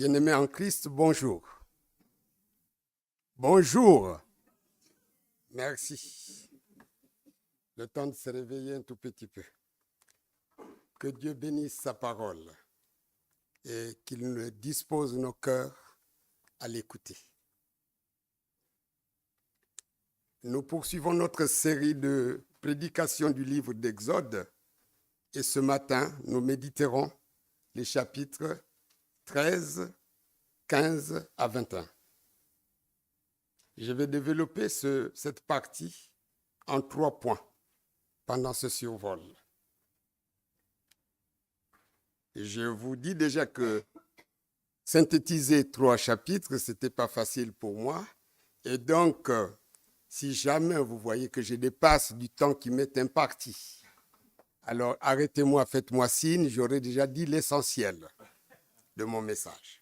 Bien-aimés en Christ, bonjour. Bonjour. Merci. Le temps de se réveiller un tout petit peu. Que Dieu bénisse sa parole et qu'il nous dispose nos cœurs à l'écouter. Nous poursuivons notre série de prédications du livre d'Exode et ce matin, nous méditerons les chapitres 13, 15 à 21. Je vais développer cette partie en 3 points pendant ce survol. Et je vous dis déjà que synthétiser 3 chapitres, ce n'était pas facile pour moi. Et donc, si jamais vous voyez que je dépasse du temps qui m'est imparti, alors arrêtez-moi, faites-moi signe, j'aurai déjà dit l'essentiel de mon message.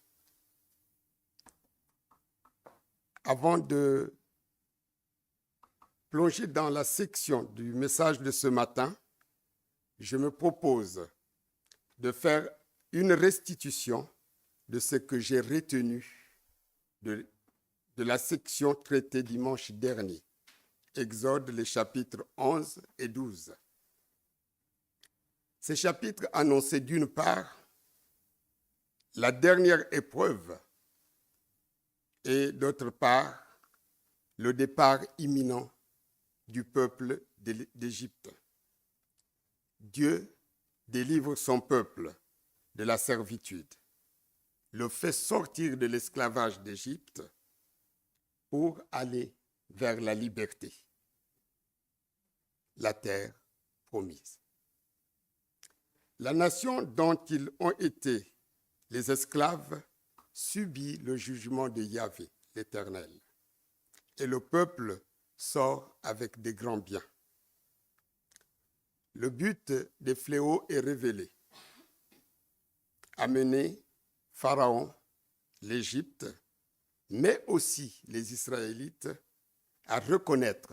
Avant de plonger dans la section du message de ce matin, je me propose de faire une restitution de ce que j'ai retenu de la section traitée dimanche dernier. Exode, les chapitres 11 et 12. Ces chapitres annonçaient d'une part la dernière épreuve et d'autre part le départ imminent du peuple d'Égypte. Dieu délivre son peuple de la servitude, le fait sortir de l'esclavage d'Égypte pour aller vers la liberté, la terre promise. La nation dont ils ont été les esclaves subit le jugement de Yahvé, l'Éternel, et le peuple sort avec des grands biens. Le but des fléaux est révélé. Amener Pharaon, l'Égypte, mais aussi les Israélites à reconnaître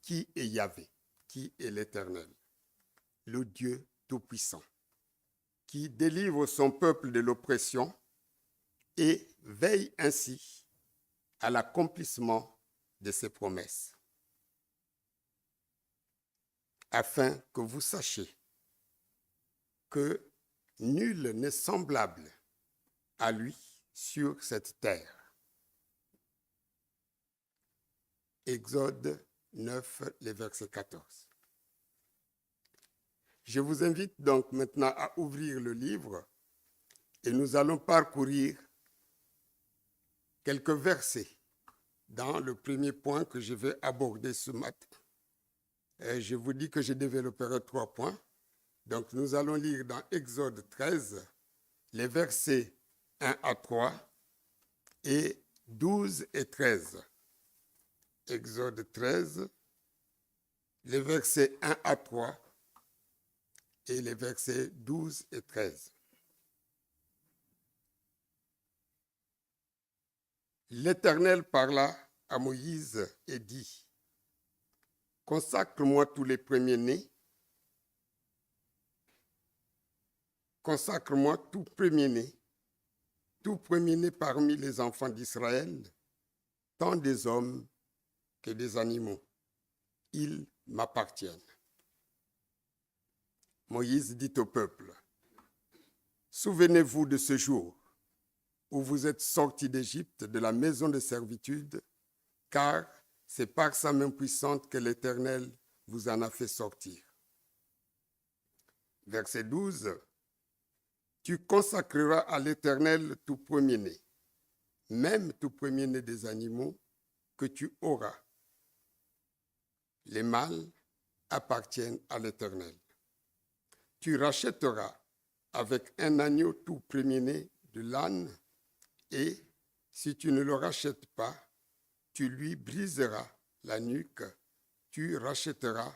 qui est Yahvé, qui est l'Éternel, le Dieu Tout-Puissant, qui délivre son peuple de l'oppression et veille ainsi à l'accomplissement de ses promesses, afin que vous sachiez que nul n'est semblable à lui sur cette terre. Exode 9, les versets 14. Je vous invite donc maintenant à ouvrir le livre et nous allons parcourir quelques versets dans le premier point que je vais aborder ce matin. Et je vous dis que je développerai 3 points. Donc nous allons lire dans Exode 13 les versets 1 à 3 et 12 et 13. Exode 13, les versets 1 à 3 et les versets 12 et 13. L'Éternel parla à Moïse et dit : « Consacre-moi tous les premiers-nés, consacre-moi tout premier-né parmi les enfants d'Israël, tant des hommes que des animaux. Ils m'appartiennent. » Moïse dit au peuple : « Souvenez-vous de ce jour où vous êtes sortis d'Égypte, de la maison de servitude, car c'est par sa main puissante que l'Éternel vous en a fait sortir. » Verset 12. Tu consacreras à l'Éternel tout premier-né, même tout premier-né des animaux que tu auras. Les mâles appartiennent à l'Éternel. Tu rachèteras avec un agneau tout premier-né de l'âne, et si tu ne le rachètes pas, tu lui briseras la nuque. Tu rachèteras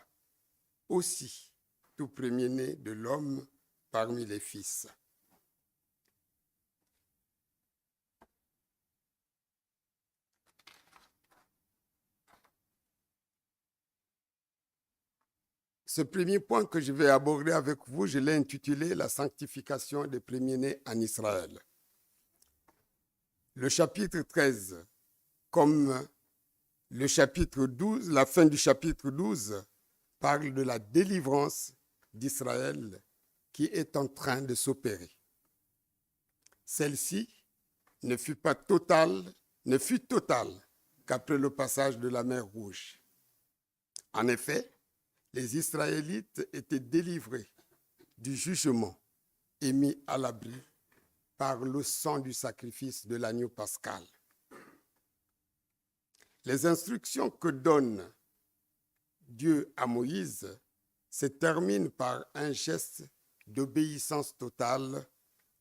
aussi tout premier-né de l'homme parmi les fils. Ce premier point que je vais aborder avec vous, je l'ai intitulé « La sanctification des premiers-nés en Israël ». Le chapitre 13, comme le chapitre 12, la fin du chapitre 12, parle de la délivrance d'Israël qui est en train de s'opérer. Celle-ci ne fut totale qu'après le passage de la mer Rouge. En effet, les Israélites étaient délivrés du jugement et mis à l'abri par le sang du sacrifice de l'agneau pascal. Les instructions que donne Dieu à Moïse se terminent par un geste d'obéissance totale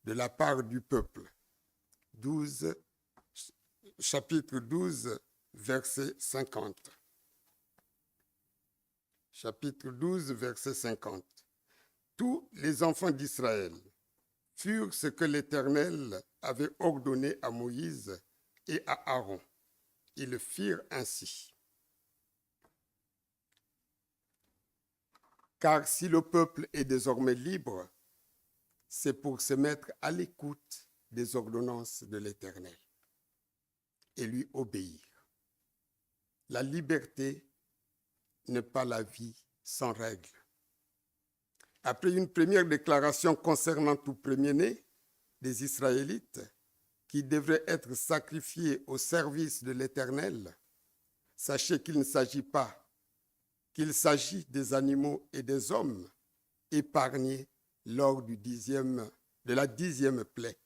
de la part du peuple. Chapitre 12, verset 50. Chapitre 12, verset 50. Tous les enfants d'Israël furent ce que l'Éternel avait ordonné à Moïse et à Aaron. Ils le firent ainsi. Car si le peuple est désormais libre, c'est pour se mettre à l'écoute des ordonnances de l'Éternel et lui obéir. La liberté n'est pas la vie sans règle. Après une première déclaration concernant tout premier-né des Israélites qui devraient être sacrifiés au service de l'Éternel, sachez qu'il s'agit des animaux et des hommes épargnés lors de la 10e plaie.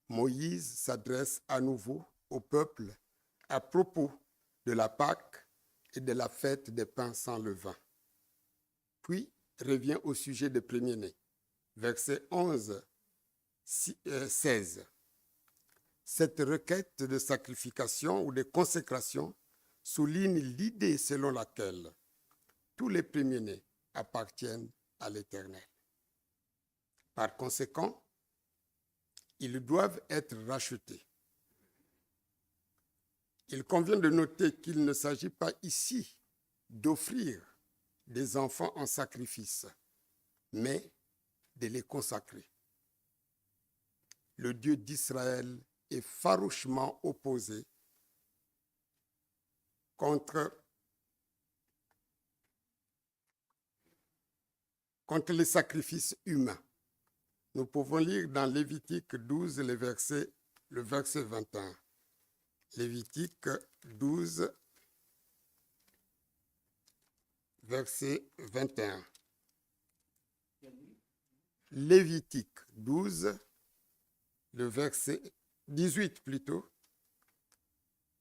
Moïse s'adresse à nouveau au peuple à propos de la Pâque et de la fête des pains sans levain. Puis revient au sujet des premiers-nés. Verset 16. Cette requête de sacrification ou de consécration souligne l'idée selon laquelle tous les premiers-nés appartiennent à l'Éternel. Par conséquent, ils doivent être rachetés. Il convient de noter qu'il ne s'agit pas ici d'offrir des enfants en sacrifice, mais de les consacrer. Le Dieu d'Israël est farouchement opposé contre les sacrifices humains. Nous pouvons lire dans Lévitique 12, le verset 21. Lévitique 12, verset 21. Lévitique 12, le verset 18 plutôt,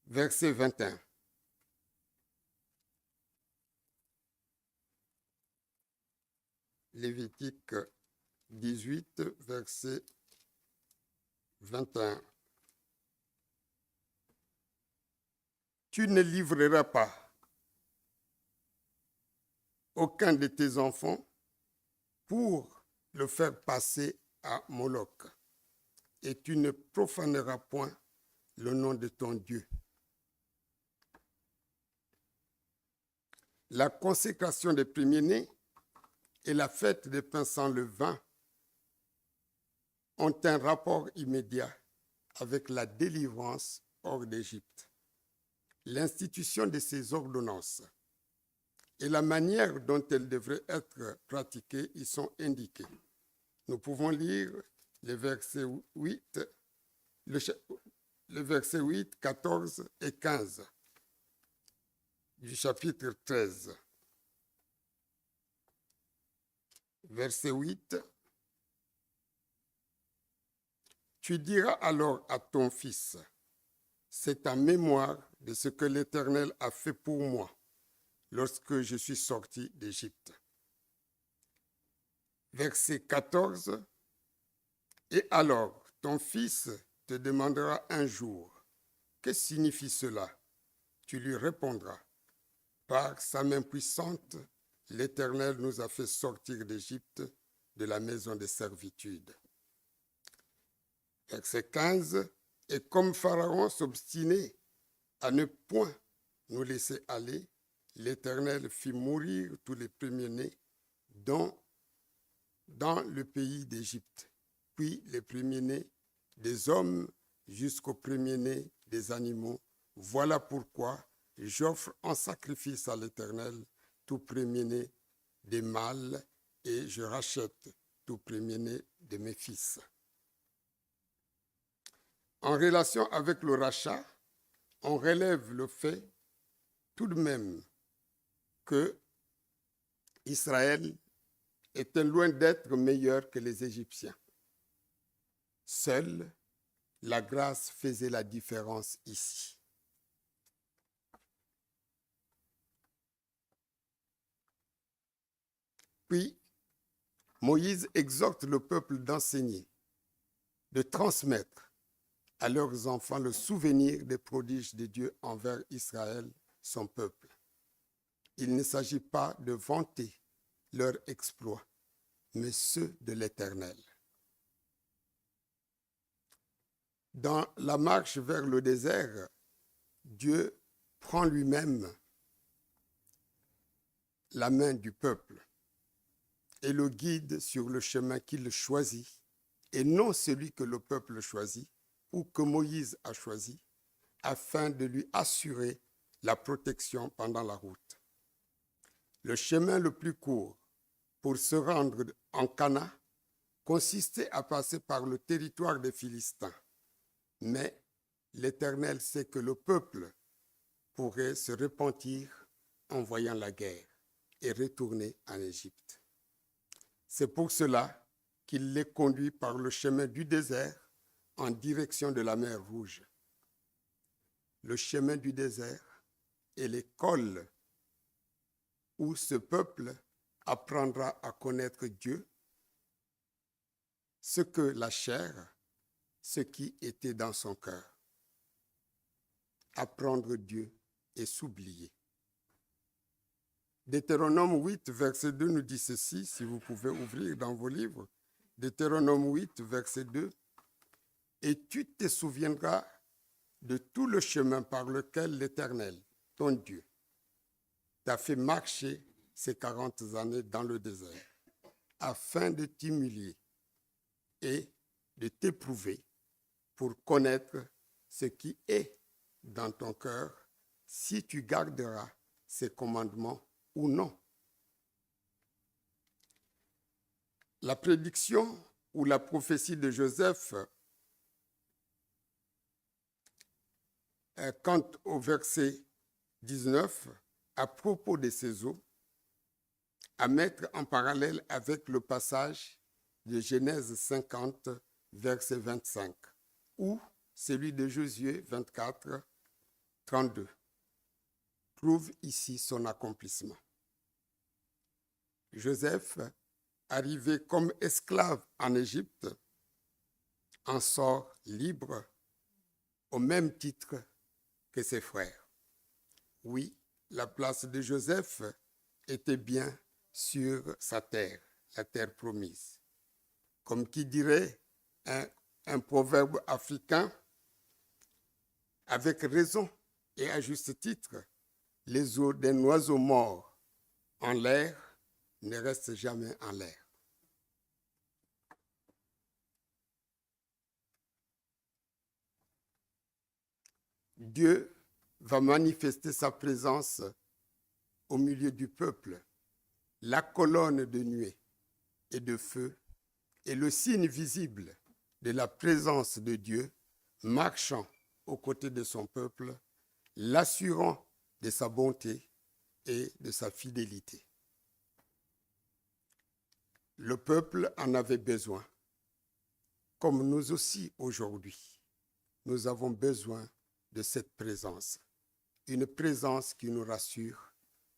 verset 21. Lévitique 18, verset 21. Tu ne livreras pas aucun de tes enfants pour le faire passer à Moloch, et tu ne profaneras point le nom de ton Dieu. La consécration des premiers-nés et la fête des pains sans levain ont un rapport immédiat avec la délivrance hors d'Égypte. L'institution de ces ordonnances et la manière dont elles devraient être pratiquées y sont indiquées. Nous pouvons lire les versets 8, le verset 8, 14 et 15 du chapitre 13. Verset 8. Tu diras alors à ton fils, c'est en mémoire de ce que l'Éternel a fait pour moi lorsque je suis sorti d'Égypte. Verset 14. Et alors, ton fils te demandera un jour, que signifie cela? Tu lui répondras, par sa main puissante, l'Éternel nous a fait sortir d'Égypte, de la maison de servitude. Verset 15. Et comme Pharaon s'obstinait à ne point nous laisser aller, l'Éternel fit mourir tous les premiers-nés dans le pays d'Égypte, puis les premiers-nés des hommes jusqu'au premier-né des animaux. Voilà pourquoi j'offre en sacrifice à l'Éternel tout premier-né des mâles et je rachète tout premier-né de mes fils. En relation avec le rachat, on relève le fait tout de même que Israël était loin d'être meilleur que les Égyptiens. Seule la grâce faisait la différence ici. Puis, Moïse exhorte le peuple d'enseigner, de transmettre à leurs enfants le souvenir des prodiges de Dieu envers Israël, son peuple. Il ne s'agit pas de vanter leurs exploits, mais ceux de l'Éternel. Dans la marche vers le désert, Dieu prend lui-même la main du peuple et le guide sur le chemin qu'il choisit, et non celui que le peuple choisit ou que Moïse a choisi, afin de lui assurer la protection pendant la route. Le chemin le plus court pour se rendre en Canaan consistait à passer par le territoire des Philistins. Mais l'Éternel sait que le peuple pourrait se repentir en voyant la guerre et retourner en Égypte. C'est pour cela qu'il les conduit par le chemin du désert en direction de la mer Rouge. Le chemin du désert est l'école où ce peuple apprendra à connaître Dieu, ce que la chair, ce qui était dans son cœur. Apprendre Dieu et s'oublier. Deutéronome 8, verset 2 nous dit ceci, si vous pouvez ouvrir dans vos livres. Deutéronome 8, verset 2. Et tu te souviendras de tout le chemin par lequel l'Éternel, ton Dieu, t'a fait marcher ces 40 années dans le désert, afin de t'humilier et de t'éprouver pour connaître ce qui est dans ton cœur, si tu garderas ces commandements ou non. La prédiction ou la prophétie de Joseph, quant au verset 19, à propos de ces eaux, à mettre en parallèle avec le passage de Genèse 50, verset 25, ou celui de Josué 24, 32, trouve ici son accomplissement. Joseph, arrivé comme esclave en Égypte, en sort libre au même titre que ses frères. Oui, la place de Joseph était bien sur sa terre, la terre promise. Comme qui dirait un proverbe africain, avec raison et à juste titre, les os d'un oiseau mort en l'air ne restent jamais en l'air. Dieu va manifester sa présence au milieu du peuple. La colonne de nuée et de feu est le signe visible de la présence de Dieu marchant aux côtés de son peuple, l'assurant de sa bonté et de sa fidélité. Le peuple en avait besoin, comme nous aussi aujourd'hui. Nous avons besoin de cette présence, une présence qui nous rassure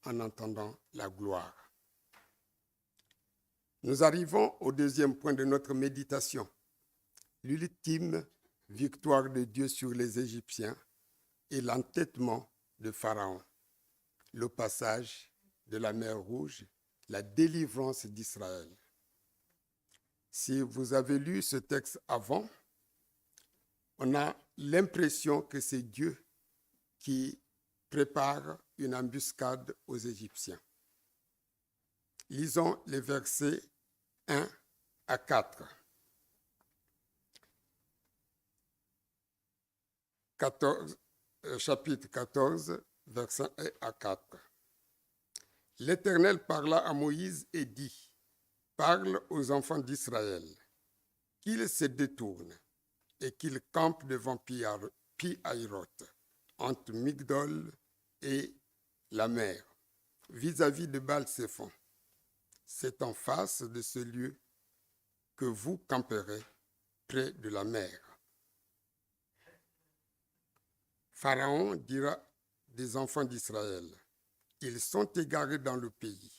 en entendant la gloire. Nous arrivons au deuxième point de notre méditation, l'ultime victoire de Dieu sur les Égyptiens et l'entêtement de Pharaon, le passage de la mer Rouge, la délivrance d'Israël. Si vous avez lu ce texte avant, on a l'impression que c'est Dieu qui prépare une embuscade aux Égyptiens. Lisons les versets 1 à 4. chapitre 14, versets 1 à 4. L'Éternel parla à Moïse et dit, parle aux enfants d'Israël, qu'ils se détournent et qu'ils campent devant Pi-Hahiroth, entre Migdol et la mer, vis-à-vis de Baal-Séphon. C'est en face de ce lieu que vous camperez près de la mer. Pharaon dira des enfants d'Israël, ils sont égarés dans le pays,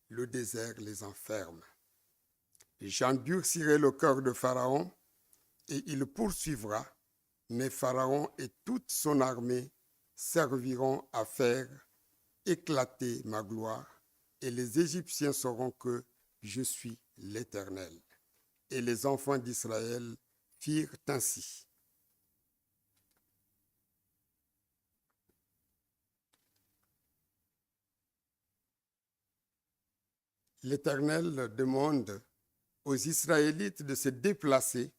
le désert les enferme. J'endurcirai le cœur de Pharaon et il poursuivra, mais Pharaon et toute son armée serviront à faire éclater ma gloire et les Égyptiens sauront que je suis l'Éternel. Et les enfants d'Israël firent ainsi. L'Éternel demande aux Israélites de se déplacer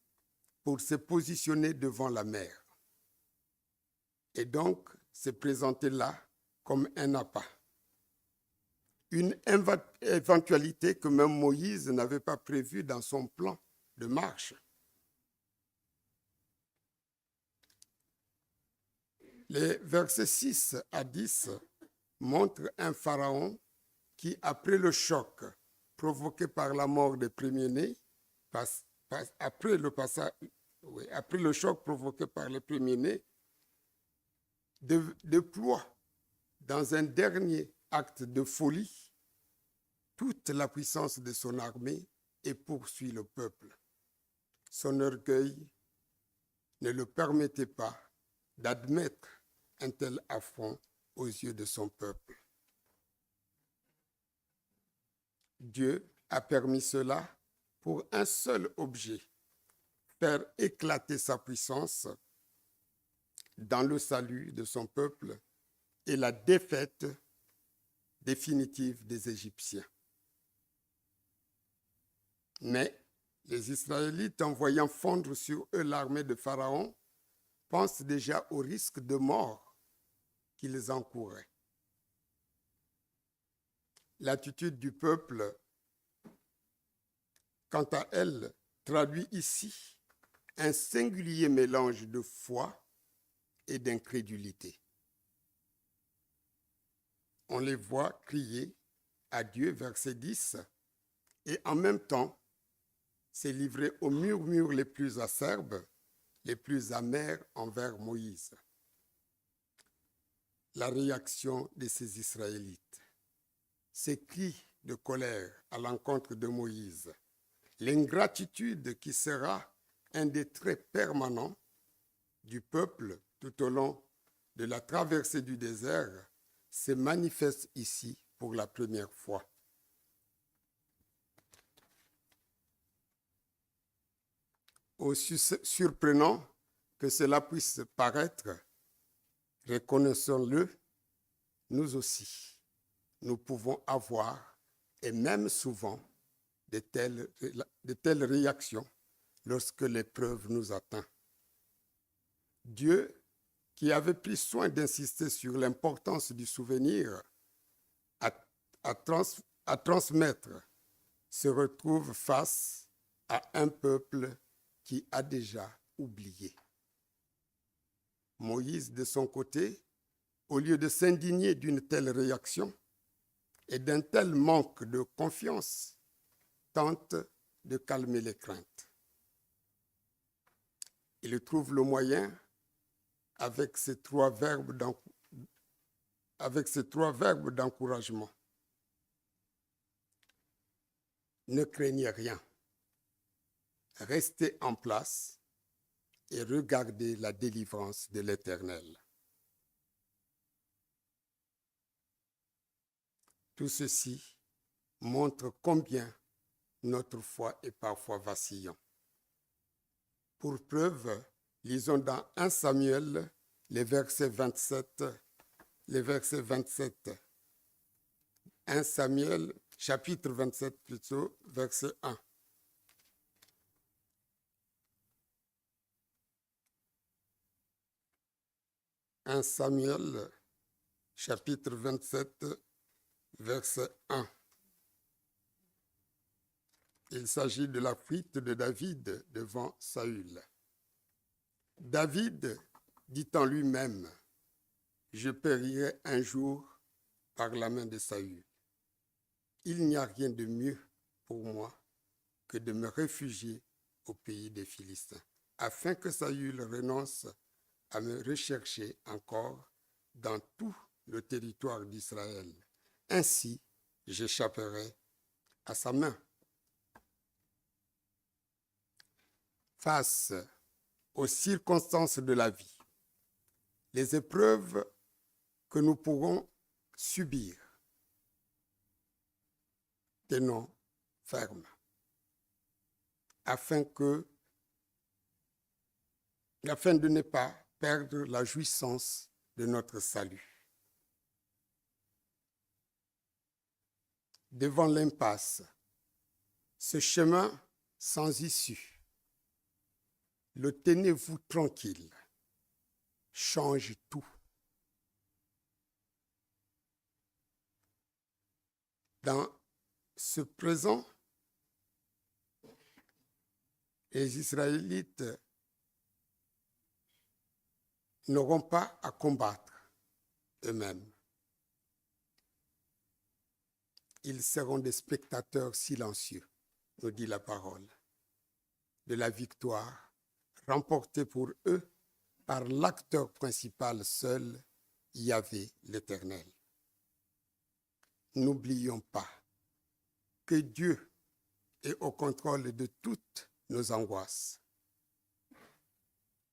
pour se positionner devant la mer. Et donc, se présenter là comme un appât. Une éventualité que même Moïse n'avait pas prévue dans son plan de marche. Les versets 6 à 10 montrent un pharaon qui, après le choc provoqué par la mort des premiers-nés, après le choc provoqué par les premiers-nés, déploie dans un dernier acte de folie toute la puissance de son armée et poursuit le peuple. Son orgueil ne le permettait pas d'admettre un tel affront aux yeux de son peuple. Dieu a permis cela pour un seul objet, faire éclater sa puissance dans le salut de son peuple et la défaite définitive des Égyptiens. Mais les Israélites, en voyant fondre sur eux l'armée de Pharaon, pensent déjà au risque de mort qu'ils encouraient. L'attitude du peuple, quant à elle, traduit ici un singulier mélange de foi et d'incrédulité. On les voit crier à Dieu, verset 10, et en même temps se livrer aux murmures les plus acerbes, les plus amers envers Moïse. La réaction de ces Israélites, ces cris de colère à l'encontre de Moïse, l'ingratitude qui sera un des traits permanents du peuple tout au long de la traversée du désert, se manifeste ici pour la première fois. Aussi surprenant que cela puisse paraître, reconnaissons-le, nous aussi, nous pouvons avoir, et même souvent, de telles réactions lorsque l'épreuve nous atteint. Dieu, qui avait pris soin d'insister sur l'importance du souvenir à transmettre, se retrouve face à un peuple qui a déjà oublié. Moïse, de son côté, au lieu de s'indigner d'une telle réaction et d'un tel manque de confiance, tente de calmer les craintes. Il trouve le moyen avec ces trois verbes d'encouragement. Ne craignez rien. Restez en place et regardez la délivrance de l'Éternel. Tout ceci montre combien notre foi est parfois vacillante. Pour preuve, lisons dans 1 Samuel, les versets 27. 1 Samuel, chapitre 27 plutôt, verset 1. 1 Samuel, chapitre 27, verset 1. Il s'agit de la fuite de David devant Saül. David dit en lui-même, « Je périrai un jour par la main de Saül. Il n'y a rien de mieux pour moi que de me réfugier au pays des Philistins, afin que Saül renonce à me rechercher encore dans tout le territoire d'Israël. Ainsi, j'échapperai à sa main. » Face aux circonstances de la vie, les épreuves que nous pourrons subir, tenons ferme, afin de ne pas perdre la jouissance de notre salut. Devant l'impasse, ce chemin sans issue, le tenez-vous tranquille change tout. Dans ce présent, les Israélites n'auront pas à combattre eux-mêmes. Ils seront des spectateurs silencieux, nous dit la parole, de la victoire remportée pour eux par l'acteur principal seul, Yahvé l'Éternel. N'oublions pas que Dieu est au contrôle de toutes nos angoisses.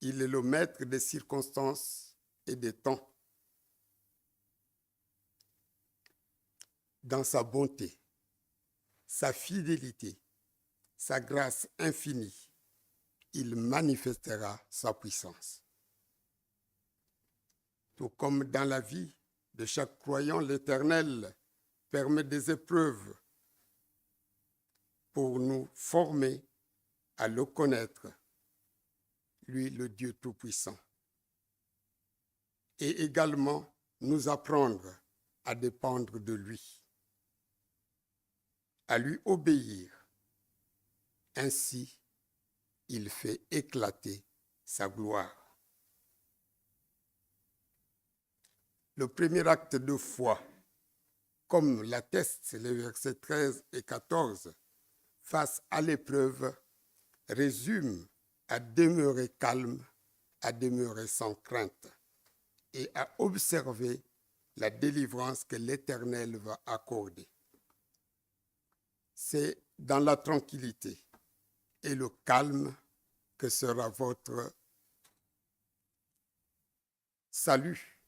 Il est le maître des circonstances et des temps. Dans sa bonté, sa fidélité, sa grâce infinie, il manifestera sa puissance. Tout comme dans la vie de chaque croyant, l'Éternel permet des épreuves pour nous former à le connaître, lui le Dieu Tout-Puissant, et également nous apprendre à dépendre de lui, à lui obéir. Ainsi, il fait éclater sa gloire. Le premier acte de foi, comme l'attestent les versets 13 et 14, face à l'épreuve, résume à demeurer calme, à demeurer sans crainte et à observer la délivrance que l'Éternel va accorder. C'est dans la tranquillité et le calme que sera votre salut.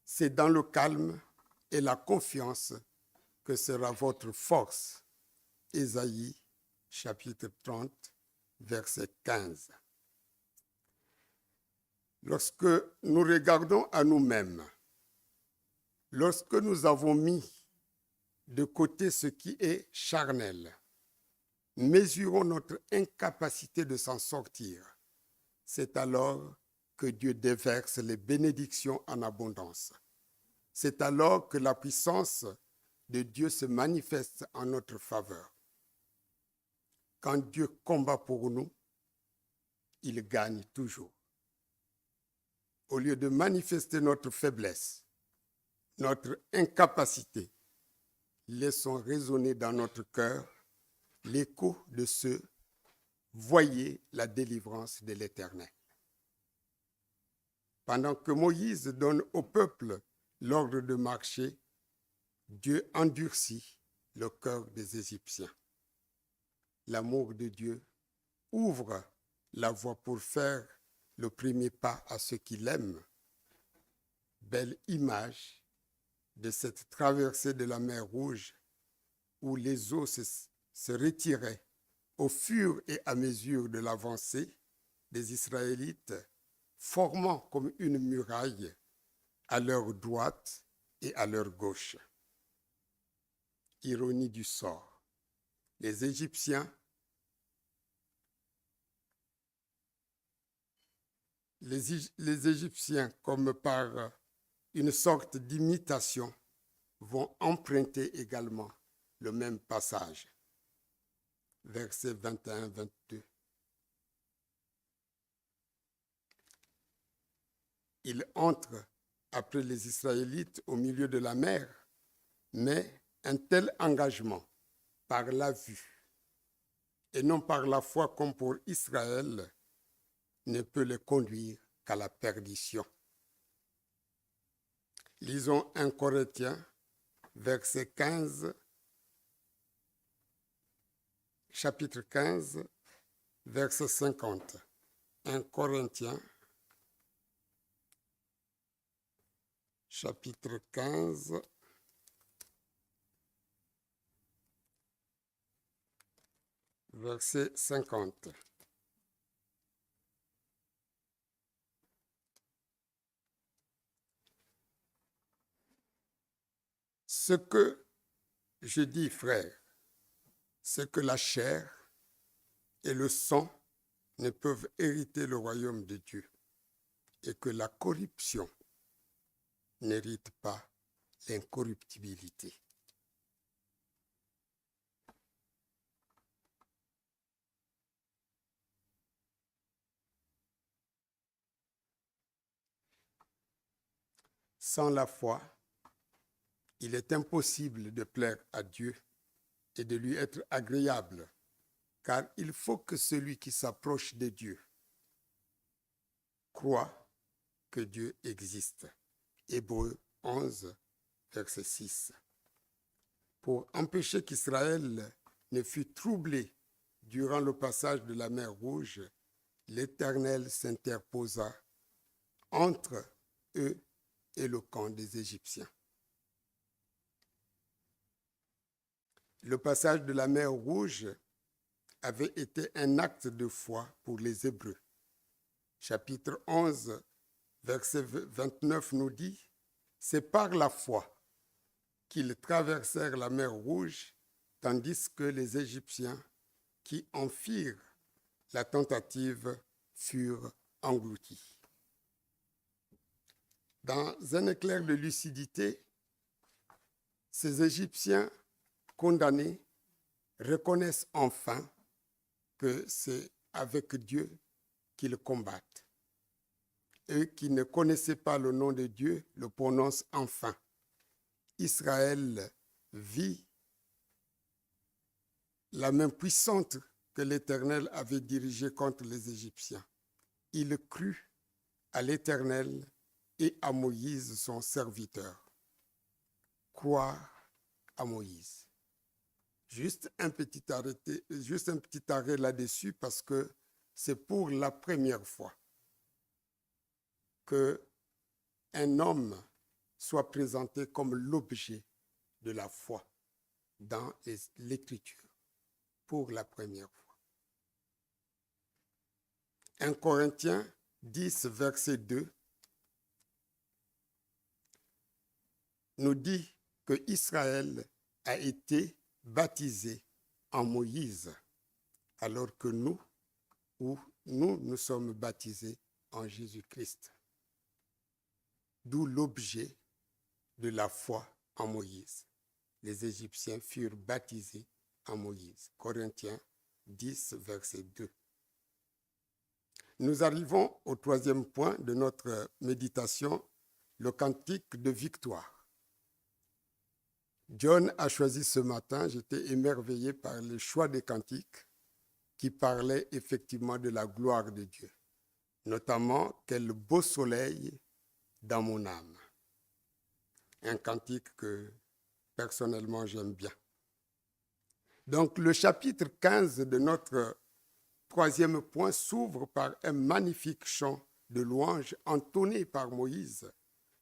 C'est dans le calme et la confiance que sera votre force. Ésaïe, chapitre 30, verset 15. Lorsque nous regardons à nous-mêmes, lorsque nous avons mis de côté ce qui est charnel, mesurons notre incapacité de s'en sortir. C'est alors que Dieu déverse les bénédictions en abondance. C'est alors que la puissance de Dieu se manifeste en notre faveur. Quand Dieu combat pour nous, il gagne toujours. Au lieu de manifester notre faiblesse, notre incapacité, laissons résonner dans notre cœur l'écho de ce « Voyez la délivrance de l'Éternel ». Pendant que Moïse donne au peuple l'ordre de marcher, Dieu endurcit le cœur des Égyptiens. L'amour de Dieu ouvre la voie pour faire le premier pas à ceux qui l'aiment. Belle image de cette traversée de la mer Rouge où les eaux se retiraient au fur et à mesure de l'avancée des Israélites, formant comme une muraille à leur droite et à leur gauche. Ironie du sort. Les Égyptiens les Égyptiens, comme par une sorte d'imitation, vont emprunter également le même passage. Versets 21-22. Ils entrent après les Israélites au milieu de la mer, mais un tel engagement par la vue et non par la foi comme pour Israël ne peut les conduire qu'à la perdition. Lisons 1 Corinthiens, verset 15, chapitre 15, verset 50. 1 Corinthiens, chapitre 15, verset 50. Ce que je dis, frère, c'est que la chair et le sang ne peuvent hériter le royaume de Dieu et que la corruption n'hérite pas l'incorruptibilité. Sans la foi, il est impossible de plaire à Dieu et de lui être agréable, car il faut que celui qui s'approche de Dieu croit que Dieu existe. Hébreux 11, verset 6. Pour empêcher qu'Israël ne fût troublé durant le passage de la mer Rouge, l'Éternel s'interposa entre eux et le camp des Égyptiens. Le passage de la mer Rouge avait été un acte de foi pour les Hébreux. Chapitre 11, verset 29 nous dit, « C'est par la foi qu'ils traversèrent la mer Rouge, tandis que les Égyptiens qui en firent la tentative furent engloutis. » Dans un éclair de lucidité, ces Égyptiens condamnés reconnaissent enfin que c'est avec Dieu qu'ils combattent. Eux qui ne connaissaient pas le nom de Dieu le prononcent enfin. Israël vit la main puissante que l'Éternel avait dirigée contre les Égyptiens. Il crut à l'Éternel et à Moïse, son serviteur. Croire à Moïse. Juste un petit arrêt là-dessus parce que c'est pour la première fois qu'un homme soit présenté comme l'objet de la foi dans l'Écriture. Pour la première fois. 1 Corinthiens 10, verset 2 nous dit que Israël a été baptisé en Moïse, alors que nous sommes baptisés en Jésus-Christ. D'où l'objet de la foi en Moïse. Les Égyptiens furent baptisés en Moïse. Corinthiens 10, verset 2. Nous arrivons au troisième point de notre méditation, le cantique de victoire. John a choisi ce matin, j'étais émerveillé par le choix des cantiques qui parlaient effectivement de la gloire de Dieu, notamment « Quel beau soleil dans mon âme ». Un cantique que personnellement j'aime bien. Donc le chapitre 15 de notre troisième point s'ouvre par un magnifique chant de louange entonné par Moïse,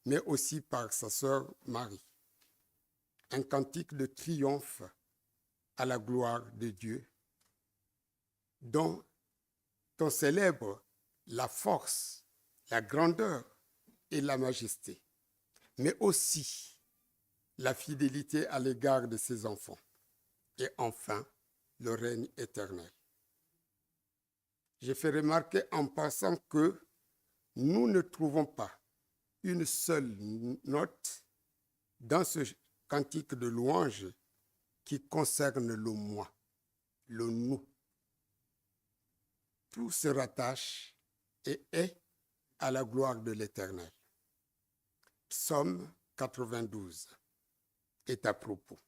mais aussi par sa sœur Marie. Un cantique de triomphe à la gloire de Dieu, dont on célèbre la force, la grandeur et la majesté, mais aussi la fidélité à l'égard de ses enfants, et enfin le règne éternel. J'ai fait remarquer en passant que nous ne trouvons pas une seule note dans ce cantique de louange qui concerne le moi, le nous. Tout se rattache et est à la gloire de l'Éternel. Psaume 92 est à propos.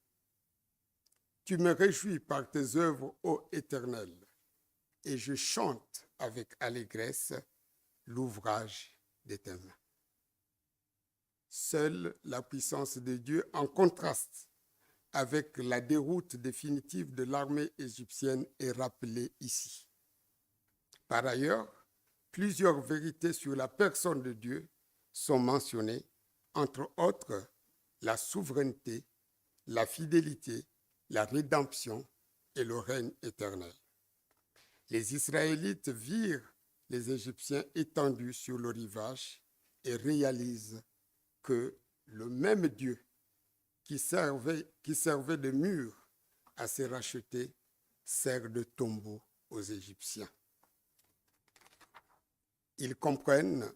Tu me réjouis par tes œuvres, ô Éternel, et je chante avec allégresse l'ouvrage de tes mains. Seule la puissance de Dieu, en contraste avec la déroute définitive de l'armée égyptienne, est rappelée ici. Par ailleurs, plusieurs vérités sur la personne de Dieu sont mentionnées, entre autres la souveraineté, la fidélité, la rédemption et le règne éternel. Les Israélites virent les Égyptiens étendus sur le rivage et réalisent que le même Dieu qui servait de mur à ses rachetés sert de tombeau aux Égyptiens. Ils comprennent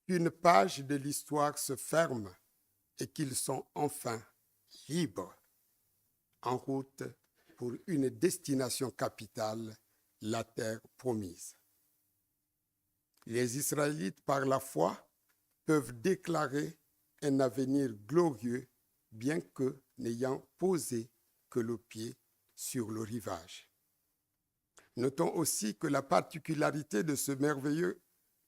qu'une page de l'histoire se ferme et qu'ils sont enfin libres, en route pour une destination capitale, la terre promise. Les Israélites, par la foi, peuvent déclarer un avenir glorieux, bien que n'ayant posé que le pied sur le rivage. Notons aussi que la particularité de ce merveilleux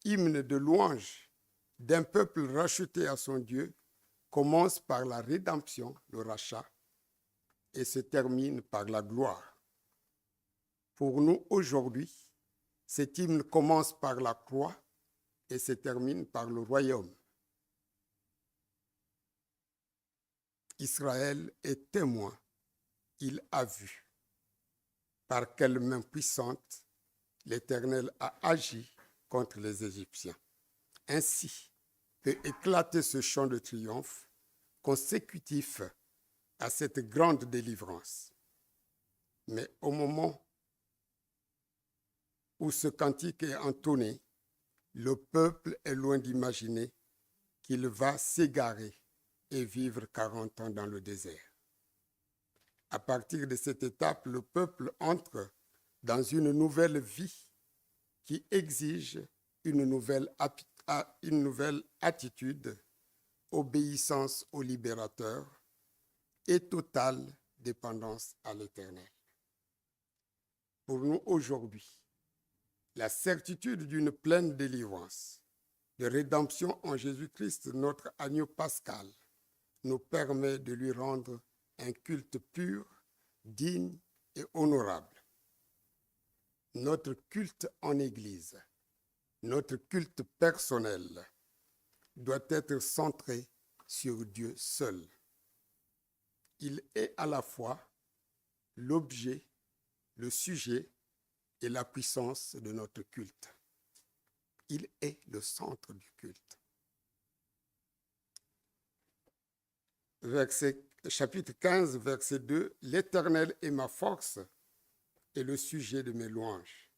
hymne de louange d'un peuple racheté à son Dieu commence par la rédemption, le rachat, et se termine par la gloire. Pour nous aujourd'hui, cet hymne commence par la croix et se termine par le royaume. Israël est témoin, il a vu par quelle main puissante l'Éternel a agi contre les Égyptiens. Ainsi peut éclater ce chant de triomphe consécutif à cette grande délivrance. Mais au moment où ce cantique est entonné, le peuple est loin d'imaginer qu'il va s'égarer et vivre 40 ans dans le désert. À partir de cette étape, le peuple entre dans une nouvelle vie qui exige une nouvelle attitude, obéissance au libérateur et totale dépendance à l'Éternel. Pour nous aujourd'hui, la certitude d'une pleine délivrance, de rédemption en Jésus-Christ, notre agneau pascal, nous permet de lui rendre un culte pur, digne et honorable. Notre culte en Église, notre culte personnel doit être centré sur Dieu seul. Il est à la fois l'objet, le sujet et la puissance de notre culte. Il est le centre du culte. Chapitre 15, verset 2, « L'Éternel est ma force et le sujet de mes louanges.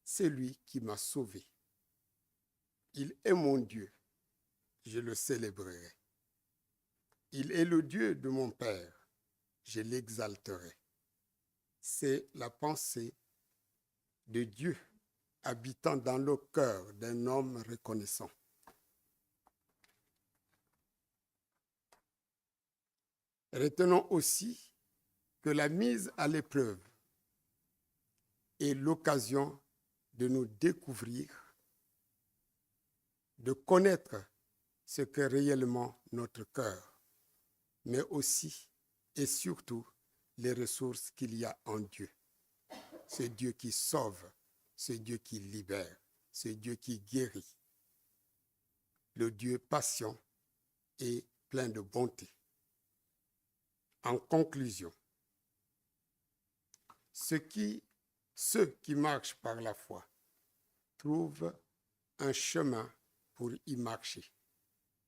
C'est lui qui m'a sauvé. Il est mon Dieu, je le célébrerai. Il est le Dieu de mon Père, je l'exalterai. » C'est la pensée de Dieu habitant dans le cœur d'un homme reconnaissant. Retenons aussi que la mise à l'épreuve est l'occasion de nous découvrir, de connaître ce qu'est réellement notre cœur, mais aussi et surtout les ressources qu'il y a en Dieu. C'est Dieu qui sauve, c'est Dieu qui libère, c'est Dieu qui guérit. Le Dieu patient et plein de bonté. En conclusion, ceux qui marchent par la foi trouvent un chemin pour y marcher,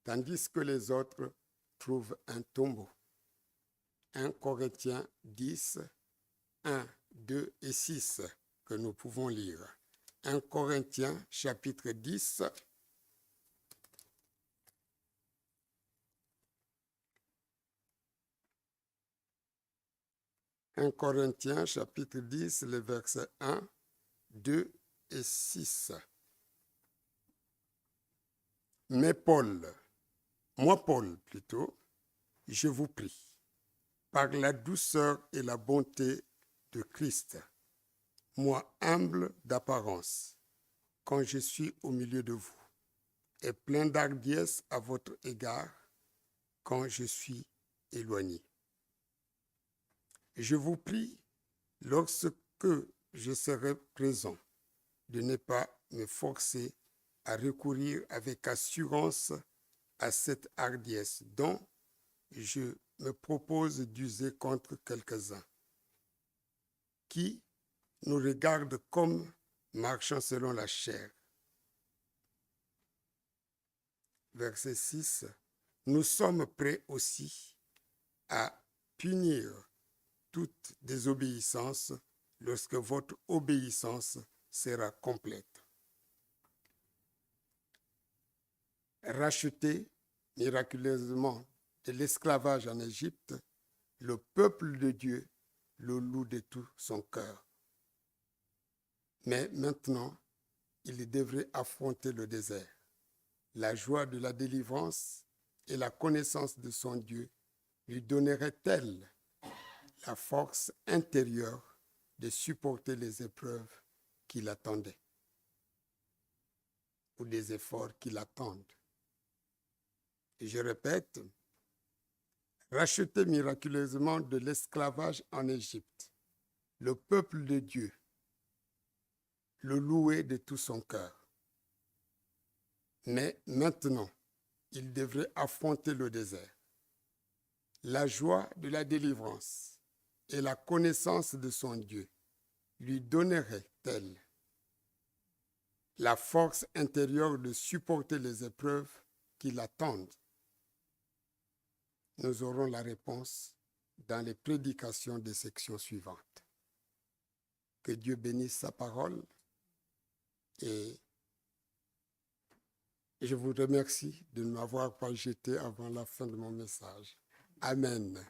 tandis que les autres trouvent un tombeau. 1 Corinthiens 10, 1, 2 et 6 que nous pouvons lire. 1 Corinthiens chapitre 10. 1 Corinthiens chapitre 10, les versets 1, 2 et 6. Mais moi Paul plutôt, je vous prie, par la douceur et la bonté de Christ, moi humble d'apparence, quand je suis au milieu de vous, et plein d'hardiesse à votre égard, quand je suis éloigné. Je vous prie, lorsque je serai présent, de ne pas me forcer à recourir avec assurance à cette hardiesse dont je me propose d'user contre quelques-uns, qui nous regardent comme marchant selon la chair. Verset 6. Nous sommes prêts aussi à punir toute désobéissance lorsque votre obéissance sera complète. Racheté miraculeusement de l'esclavage en Égypte, le peuple de Dieu le loue de tout son cœur. Mais maintenant, il devrait affronter le désert. La joie de la délivrance et la connaissance de son Dieu lui donneraient-elles la force intérieure de supporter les épreuves qui l'attendaient ou des efforts qui l'attendent. Et je répète, racheté miraculeusement de l'esclavage en Égypte, le peuple de Dieu le louait de tout son cœur. Mais maintenant, il devrait affronter le désert. La joie de la délivrance et la connaissance de son Dieu lui donneraient-elles la force intérieure de supporter les épreuves qui l'attendent? Nous aurons la réponse dans les prédications des sections suivantes. Que Dieu bénisse sa parole et je vous remercie de ne m'avoir pas jeté avant la fin de mon message. Amen.